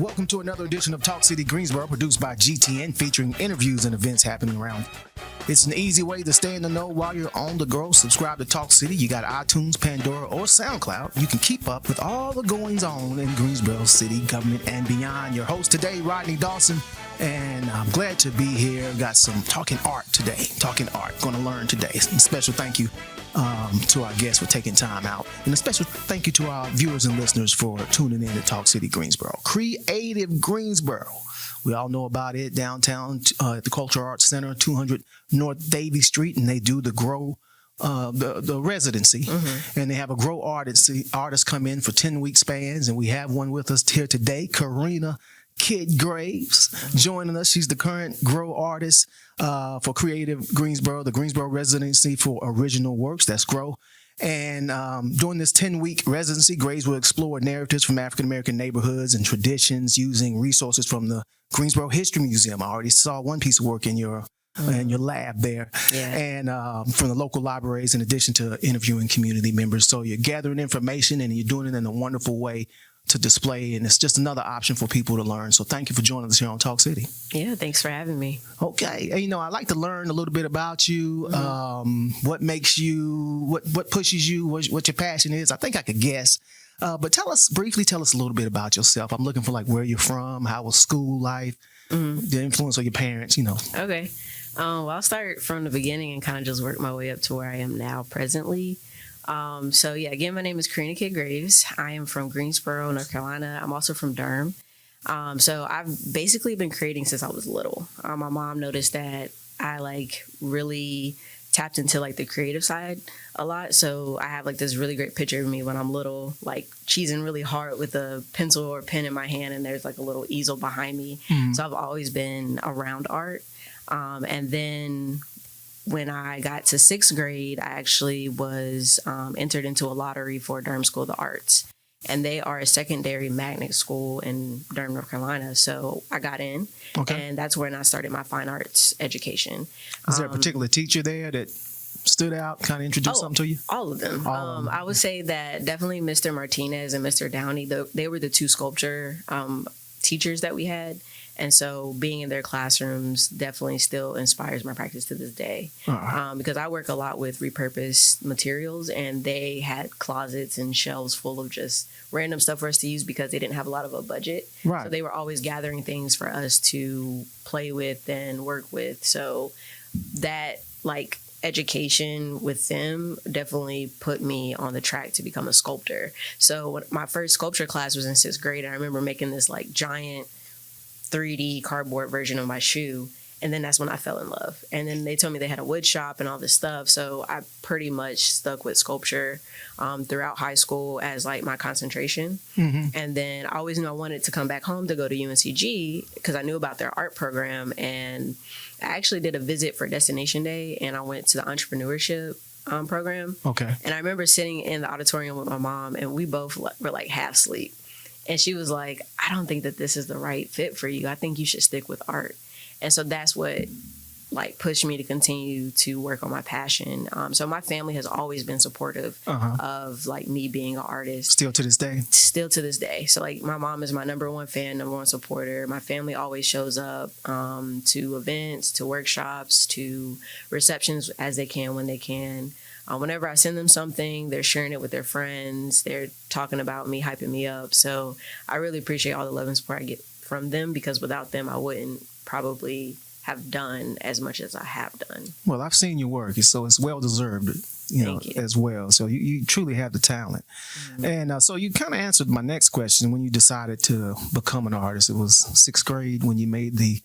Welcome to another edition of Talk City Greensboro, produced by GTN, featuring interviews and events happening around. It's an easy way to stay in the know while you're on the go. Subscribe to Talk City. You got iTunes, Pandora, or SoundCloud. You can keep up with all the goings on in Greensboro City, government, and beyond. Your host today, Rodney Dawson, and I'm glad to be here. Got some talking art today. Talking art. Going to learn today. And a special thank you to our guests for taking time out. And a special thank you to our viewers and listeners for tuning in to Talk City Greensboro. Creative Greensboro. We all know about it downtown at the Cultural Arts Center, 200 North Davie Street, and they do the Grow, the residency. Mm-hmm. And they have a Grow artists come in for 10-week spans, and we have one with us here today, Karena Kid Graves, joining us. She's the current Grow artist for Creative Greensboro, the Greensboro Residency for Original Works. That's Grow. And during this 10-week residency, Graves will explore narratives from African-American neighborhoods and traditions using resources from the Greensboro History Museum. I already saw one piece of work in your lab there. Yeah. And from the local libraries, in addition to interviewing community members. So you're gathering information and you're doing it in a wonderful way to display, and it's just another option for people to learn. So thank you for joining us here on Talk City. Yeah, thanks for having me. Okay. And, I'd like to learn a little bit about you, what makes you, what pushes you, what your passion is. I think I could guess. But briefly tell us a little bit about yourself. I'm looking for where you're from, how was school life, the influence of your parents, Okay. Well, I'll start from the beginning and kind of just work my way up to where I am now presently. Again, my name is Karena Kid Graves. I am from Greensboro, North Carolina. I'm also from Durham. So I've basically been creating since I was little. My mom noticed that I really tapped into the creative side a lot. So I have this really great picture of me when I'm little, cheesing really hard with a pencil or pen in my hand, and there's a little easel behind me. Mm-hmm. So I've always been around art. And then when I got to 6th grade, I actually was entered into a lottery for Durham School of the Arts. And they are a secondary magnet school in Durham, North Carolina. So I got in, and that's when I started my fine arts education. Is there a particular teacher there that stood out, kind of introduced something to you? All of them. I would say that definitely Mr. Martinez and Mr. Downey, they were the two sculpture teachers that we had. And so being in their classrooms definitely still inspires my practice to this day. Because I work a lot with repurposed materials, and they had closets and shelves full of just random stuff for us to use because they didn't have a lot of a budget. Right. So they were always gathering things for us to play with and work with. So that education with them definitely put me on the track to become a sculptor. So when my first sculpture class was in 6th grade, I remember making this giant 3D cardboard version of my shoe. And then that's when I fell in love. And then they told me they had a wood shop and all this stuff. So I pretty much stuck with sculpture throughout high school as my concentration. Mm-hmm. And then I always knew I wanted to come back home to go to UNCG because I knew about their art program. And I actually did a visit for Destination Day, and I went to the entrepreneurship program. Okay. And I remember sitting in the auditorium with my mom, and we both were half asleep. And she was like, I don't think that this is the right fit for you. I think you should stick with art. And so that's what pushed me to continue to work on my passion. So my family has always been supportive of me being an artist. Still to this day? Still to this day. So my mom is my number one fan, number one supporter. My family always shows up to events, to workshops, to receptions as they can when they can. Whenever I send them something, they're sharing it with their friends. They're talking about me, hyping me up. So I really appreciate all the love and support I get from them, because without them, I wouldn't probably have done as much as I have done. Well, I've seen your work, so it's well-deserved, Thank you. as well. So you truly have the talent. Mm-hmm. And so you kind of answered my next question when you decided to become an artist. It was 6th grade when you made the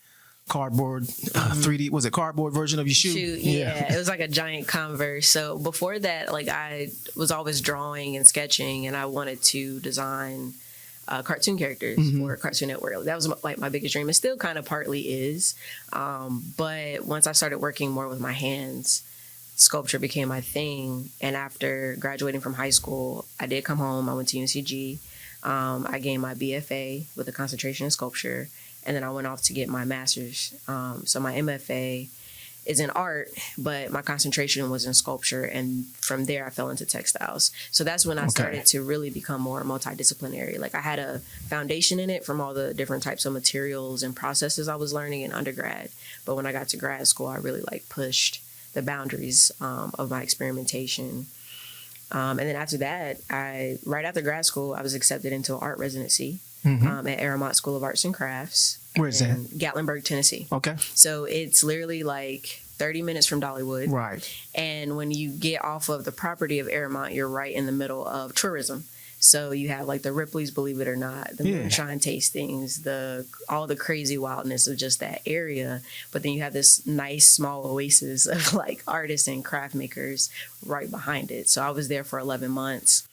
cardboard 3D, was it cardboard version of your shoe? Yeah. It was a giant Converse. So before that, I was always drawing and sketching, and I wanted to design cartoon characters for Cartoon Network. That was my biggest dream. It still kind of partly is. But once I started working more with my hands, sculpture became my thing. And after graduating from high school, I did come home. I went to UNCG. I gained my BFA with a concentration in sculpture. And then I went off to get my master's. So my MFA is in art, but my concentration was in sculpture. And from there, I fell into textiles. So that's when I started to really become more multidisciplinary. Like I had a foundation in it from all the different types of materials and processes I was learning in undergrad. But when I got to grad school, I really like pushed the boundaries of my experimentation. And then after that, right after grad school, I was accepted into an art residency at Aramont School of Arts and Crafts. Where is that? Gatlinburg, Tennessee. Okay. So it's literally like 30 minutes from Dollywood. Right. And when you get off of the property of Aramont, you're right in the middle of tourism. So you have like the Ripley's, believe it or not, the moonshine tastings, all the crazy wildness of just that area. But then you have this nice small oasis of like artists and craft makers right behind it. So I was there for 11 months.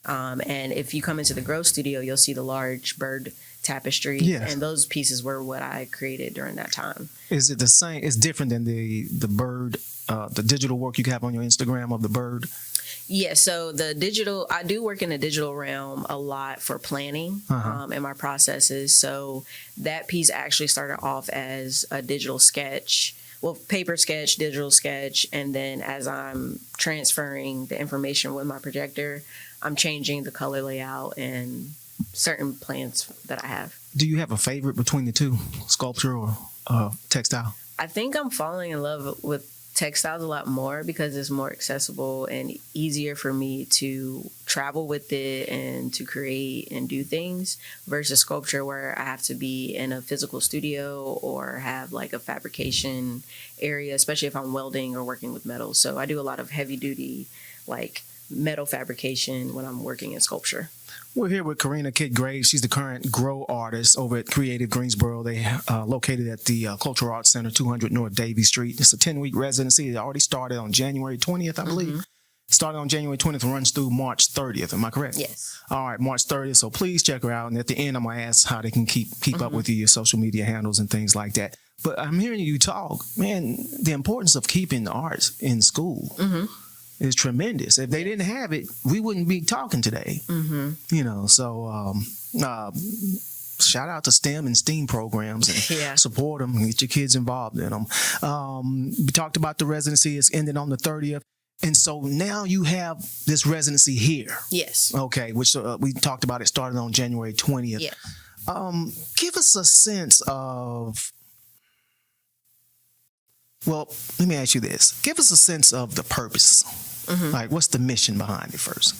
And if you come into the Grow Studio, you'll see the large bird tapestries. Yes. And those pieces were what I created during that time. Is it the same? It's different than the bird, the digital work you have on your Instagram of the bird? Yeah, so I do work in the digital realm a lot for planning and my processes. So that piece actually started off as a digital sketch. Well, paper sketch, digital sketch, and then as I'm transferring the information with my projector, I'm changing the color layout and certain plans that I have. Do you have a favorite between the two, sculpture or textile? I think I'm falling in love with textiles a lot more because it's more accessible and easier for me to travel with it and to create and do things versus sculpture where I have to be in a physical studio or have like a fabrication area, especially if I'm welding or working with metal. So I do a lot of heavy duty like metal fabrication when I'm working in sculpture. We're here with Karena Graves. She's the current Grow artist over at Creative Greensboro. They located at the Cultural Arts Center, 200 North Davie Street. It's a 10-week residency. It already started on January 20th, I believe. Started on January 20th and runs through March 30th. Am I correct? Yes. All right, March 30th. So please check her out. And at the end, I'm going to ask how they can keep up with you, your social media handles and things like that. But I'm hearing you talk, man, the importance of keeping the arts in school. Is tremendous. If they didn't have it, we wouldn't be talking today. You know, so shout out to STEM and STEAM programs and support them and get your kids involved in them. We talked about the residency. It's ended on the 30th. And so now you have this residency here. Yes. Okay, which we talked about it started on January 20th. Yeah. Give us a sense of, well, let me ask you this. Give us a sense of the purpose. Like, what's the mission behind it first?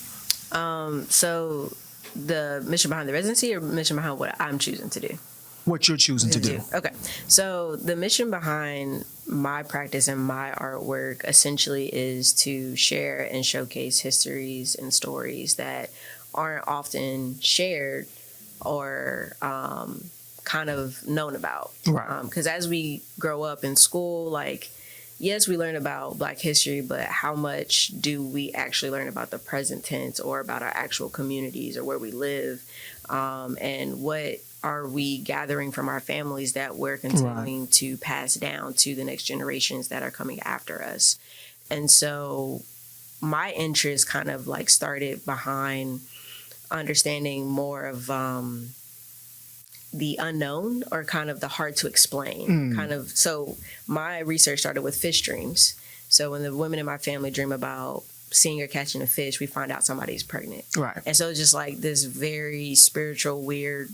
So the mission behind the residency or mission behind what I'm choosing to do? What you're choosing to do. Okay. So the mission behind my practice and my artwork essentially is to share and showcase histories and stories that aren't often shared or kind of known about. Right. Because as we grow up in school, like, yes, we learn about Black history, but how much do we actually learn about the present tense or about our actual communities or where we live? And what are we gathering from our families that we're continuing to pass down to the next generations that are coming after us? And so my interest kind of like started behind understanding more of the unknown or kind of the hard to explain kind of. So my research started with fish dreams. So when the women in my family dream about seeing or catching a fish, we find out somebody's pregnant. Right. And so it's just like this very spiritual, weird,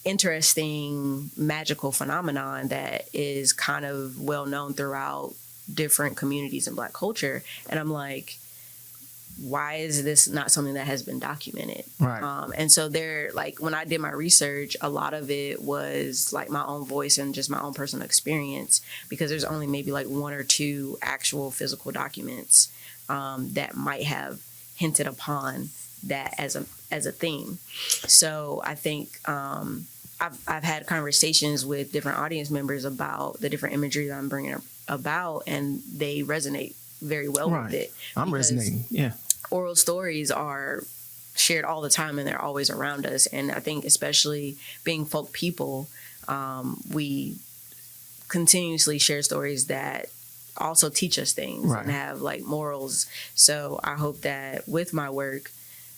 interesting, magical phenomenon that is kind of well known throughout different communities in Black culture. And I'm like, why is this not something that has been documented? Right. And so there, like when I did my research, a lot of it was like my own voice and just my own personal experience, because there's only maybe like one or two actual physical documents that might have hinted upon that as a theme. So I think I've had conversations with different audience members about the different imagery that I'm bringing about, and they resonate very well with it. I'm resonating. Yeah. Oral stories are shared all the time and they're always around us. And I think especially being folk people, we continuously share stories that also teach us things and have like morals. So I hope that with my work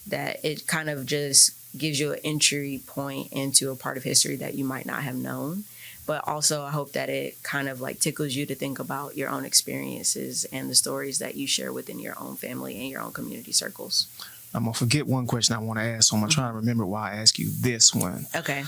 that it kind of just gives you an entry point into a part of history that you might not have known. but also I hope that it kind of like tickles you to think about your own experiences and the stories that you share within your own family and your own community circles. I'm going to forget one question I want to ask, so I'm going to try to remember why I asked you this one. Okay.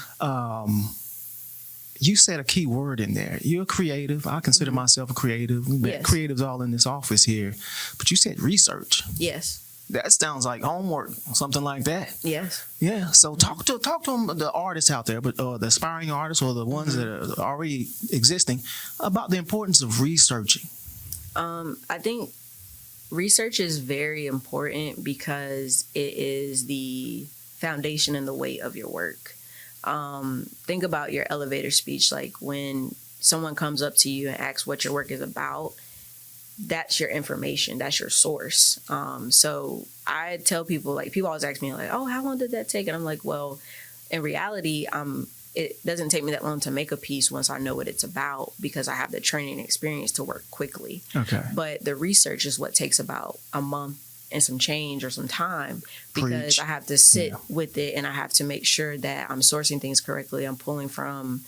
You said a key word in there. You're creative. I consider myself a creative. We've got creatives all in this office here. But you said research. Yes. That sounds like homework, something like that. Yes. Yeah. So talk to them, the artists out there, but the aspiring artists or the ones that are already existing, about the importance of researching. I think research is very important because it is the foundation and the weight of your work. Think about your elevator speech. Like when someone comes up to you and asks what your work is about, that's your information. That's your source. So I tell people, like, people always ask me, like, oh, how long did that take? And I'm like, well, in reality, it doesn't take me that long to make a piece once I know what it's about because I have the training and experience to work quickly. Okay. But the research is what takes about a month and some change or some time because I have to sit with it and I have to make sure that I'm sourcing things correctly. I'm pulling from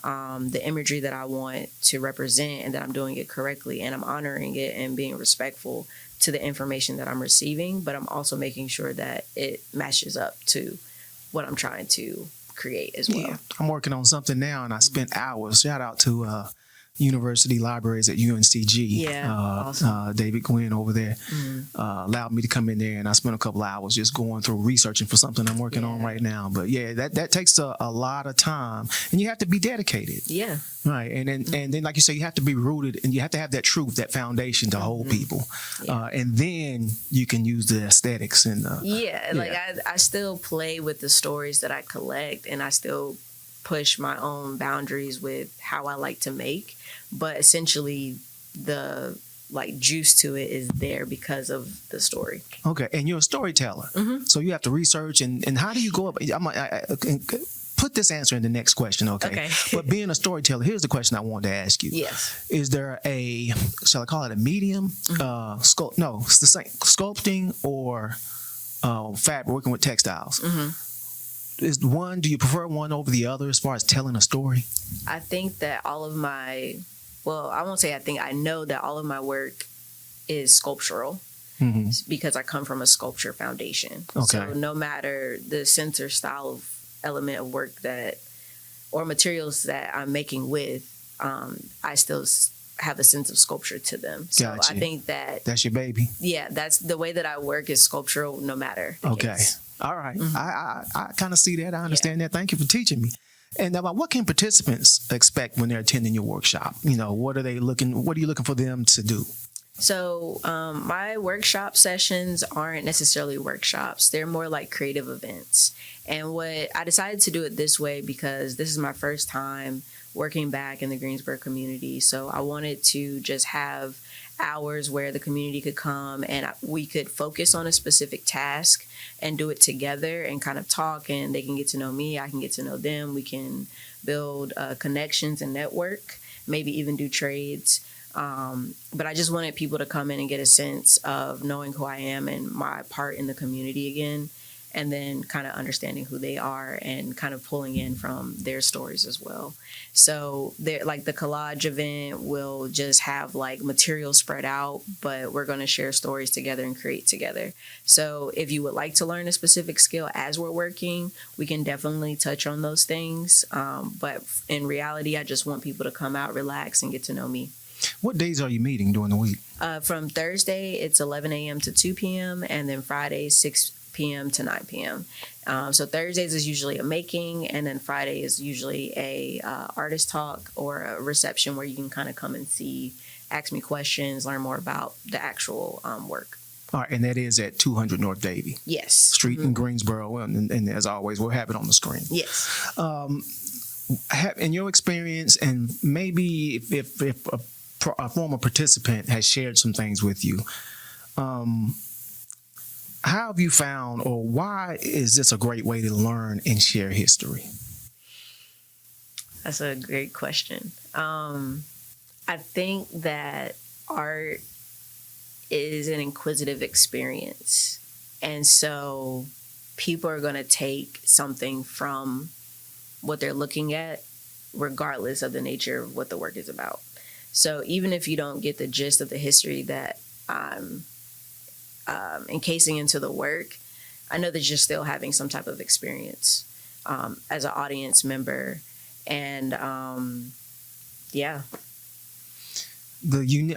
the imagery that I want to represent and that I'm doing it correctly and I'm honoring it and being respectful to the information that I'm receiving, but I'm also making sure that it matches up to what I'm trying to create as well. Yeah. I'm working on something now and I spent hours. Shout out to University Libraries at UNCG. Yeah, awesome. David Gwynn over there allowed me to come in there and I spent a couple hours just going through researching for something I'm working on right now. But yeah, that takes a lot of time and you have to be dedicated. Yeah. Right. And then like you say, you have to be rooted and you have to have that truth, that foundation to hold people. Yeah. And then you can use the aesthetics and like I still play with the stories that I collect and I still push my own boundaries with how I like to make, but essentially the like juice to it is there because of the story. Okay, and you're a storyteller, so you have to research and how do you go up? I put this answer in the next question, okay? But being a storyteller, here's the question I wanted to ask you. Yes. Is there shall I call it a medium? No, it's the same, sculpting or fabric, working with textiles. Do you prefer one over the other as far as telling a story? I think that I won't say I know that all of my work is sculptural because I come from a sculpture foundation. Okay. So no matter the sense or style of element of work or materials that I'm making with, I still have a sense of sculpture to them. So gotcha. I think that's your baby. Yeah, that's the way that I work is sculptural no matter the case. All right. I kind of see that. I understand that. Thank you for teaching me. And about what can participants expect when they're attending your workshop? What are you looking for them to do? So my workshop sessions aren't necessarily workshops. They're more like creative events. And what I decided to do it this way because this is my first time working back in the Greensboro community. So I wanted to just have hours where the community could come and we could focus on a specific task and do it together and kind of talk, and they can get to know me, I can get to know them, we can build connections and network, maybe even do trades. But I just wanted people to come in and get a sense of knowing who I am and my part in the community again, and then kind of understanding who they are and kind of pulling in from their stories as well. So like the collage event will just have like material spread out, but we're going to share stories together and create together. So if you would like to learn a specific skill as we're working, we can definitely touch on those things. But in reality, I just want people to come out, relax, and get to know me. What days are you meeting during the week? From Thursday, it's 11 a.m. to 2 p.m. and then Friday, 6 p.m. to 9 p.m. So Thursdays is usually a making, and then Friday is usually a artist talk or a reception where you can kind of come and ask me questions, learn more about the actual work. All right, and that is at 200 North Davie. Yes. Street in Greensboro, and as always, we'll have it on the screen. Yes. In your experience, and maybe if a former participant has shared some things with you, how have you found, or why is this a great way to learn and share history? That's a great question. I think that art is an inquisitive experience. And so people are going to take something from what they're looking at regardless of the nature of what the work is about. So even if you don't get the gist of the history that I'm encasing into the work, I know that you're still having some type of experience as an audience member. And yeah.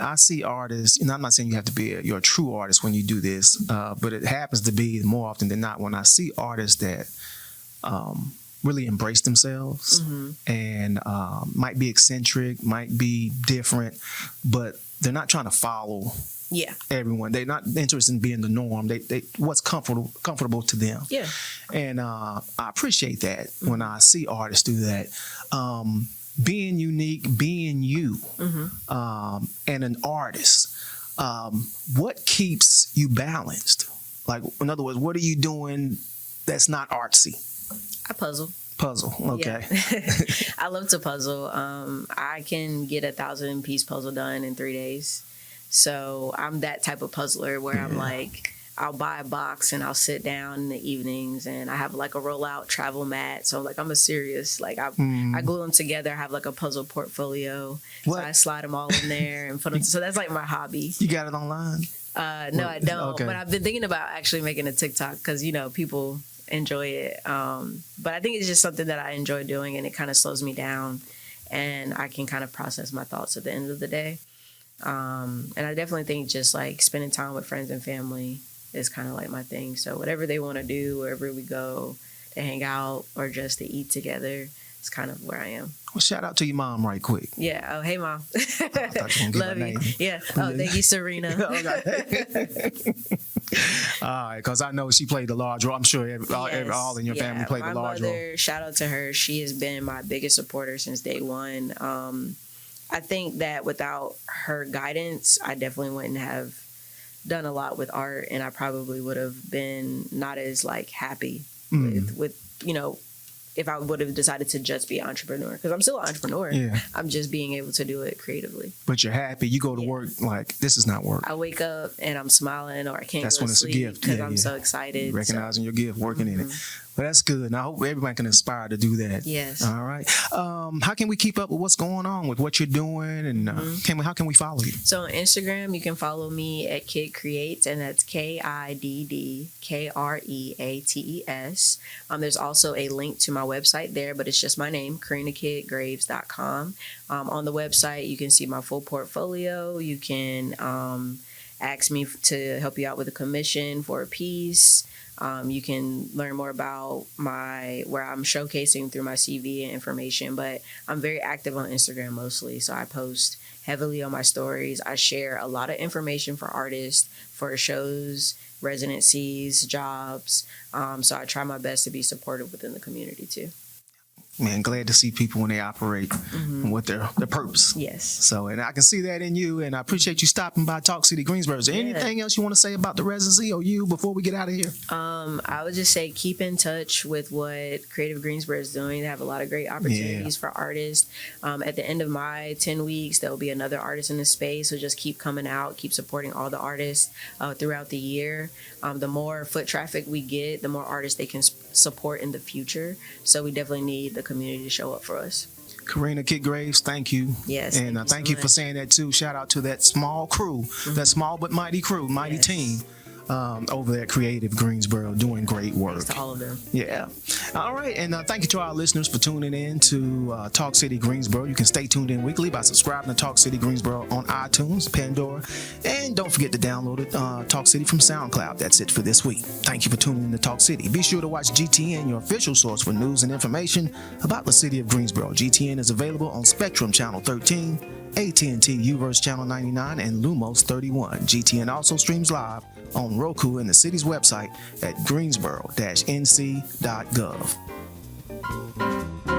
I see artists, and I'm not saying you have to be you're a true artist when you do this, but it happens to be more often than not when I see artists that really embrace themselves and might be eccentric, might be different, but they're not trying to follow everyone. They're not interested in being the norm. They what's comfortable to them. Yeah. And I appreciate that when I see artists do that. Being unique, being you, and an artist, what keeps you balanced? Like, in other words, what are you doing that's not artsy? I puzzle. Puzzle, okay. Yeah. I love to puzzle. I can get a 1,000-piece puzzle done in 3 days. So I'm that type of puzzler where I'm like, I'll buy a box and I'll sit down in the evenings and I have like a rollout travel mat. So like I'm a serious, like I glue them together. I have like a puzzle portfolio. What? So I slide them all in there and put them. So that's like my hobby. You got it online? No, I don't. Okay. But I've been thinking about actually making a TikTok because, you know, people enjoy it. But I think it's just something that I enjoy doing and it kind of slows me down and I can kind of process my thoughts at the end of the day. And I definitely think just like spending time with friends and family is kind of like my thing. So whatever they want to do, wherever we go to hang out or just to eat together, it's kind of where I am. Well, shout out to your mom right quick. Yeah. Oh, hey, Mom. Love you. Yeah. Oh, thank you, Serena. All right, because I know she played a large role. I'm sure all in your family played a large role. My mother, shout out to her. She has been my biggest supporter since day one. I think that without her guidance, I definitely wouldn't have done a lot with art, and I probably would have been not as like happy with you know, if I would have decided to just be an entrepreneur, because I'm still an entrepreneur. Yeah. I'm just being able to do it creatively. But you're happy. You go to work like, this is not work. I wake up and I'm smiling, or I can't That's go when to it's sleep a gift. because I'm so excited. Recognizing your gift, working in it. Well, that's good. And I hope everybody can aspire to do that. Yes. All right. How can we keep up with what's going on with what you're doing, and how can we follow you? So on Instagram, you can follow me at Kid Creates, and that's KIDDKREATES. There's also a link to my website there, but it's just my name, KarenaKidGraves.com. On the website, you can see my full portfolio. You can ask me to help you out with a commission for a piece. You can learn more about where I'm showcasing through my CV and information, but I'm very active on Instagram mostly. So I post heavily on my stories. I share a lot of information for artists, for shows, residencies, jobs. So I try my best to be supportive within the community too. Man, glad to see people when they operate and what their purpose. Yes. So, and I can see that in you, and I appreciate you stopping by Talk City Greensboro. Is there anything else you want to say about the residency or you before we get out of here? I would just say keep in touch with what Creative Greensboro is doing. They have a lot of great opportunities for artists. At the end of my 10 weeks, there will be another artist in the space. So just keep coming out, keep supporting all the artists throughout the year. The more foot traffic we get, the more artists they can support in the future. So we definitely need the community to show up for us. Karena Kid Graves, thank you. Yes. And thank you for saying that too. Shout out to that small crew, that small but mighty crew, mighty team over there at Creative Greensboro, doing great work. Thanks to all of them. Yeah. All right. And thank you to our listeners for tuning in to Talk City Greensboro. You can stay tuned in weekly by subscribing to Talk City Greensboro on iTunes, Pandora, and don't forget to download it, Talk City from SoundCloud. That's it for this week. Thank you for tuning in to Talk City. Be sure to watch GTN, your official source for news and information about the city of Greensboro. GTN is available on Spectrum Channel 13, AT&T UVerse Channel 99, and Lumos 31. GTN also streams live on Roku and the city's website at greensboro-nc.gov.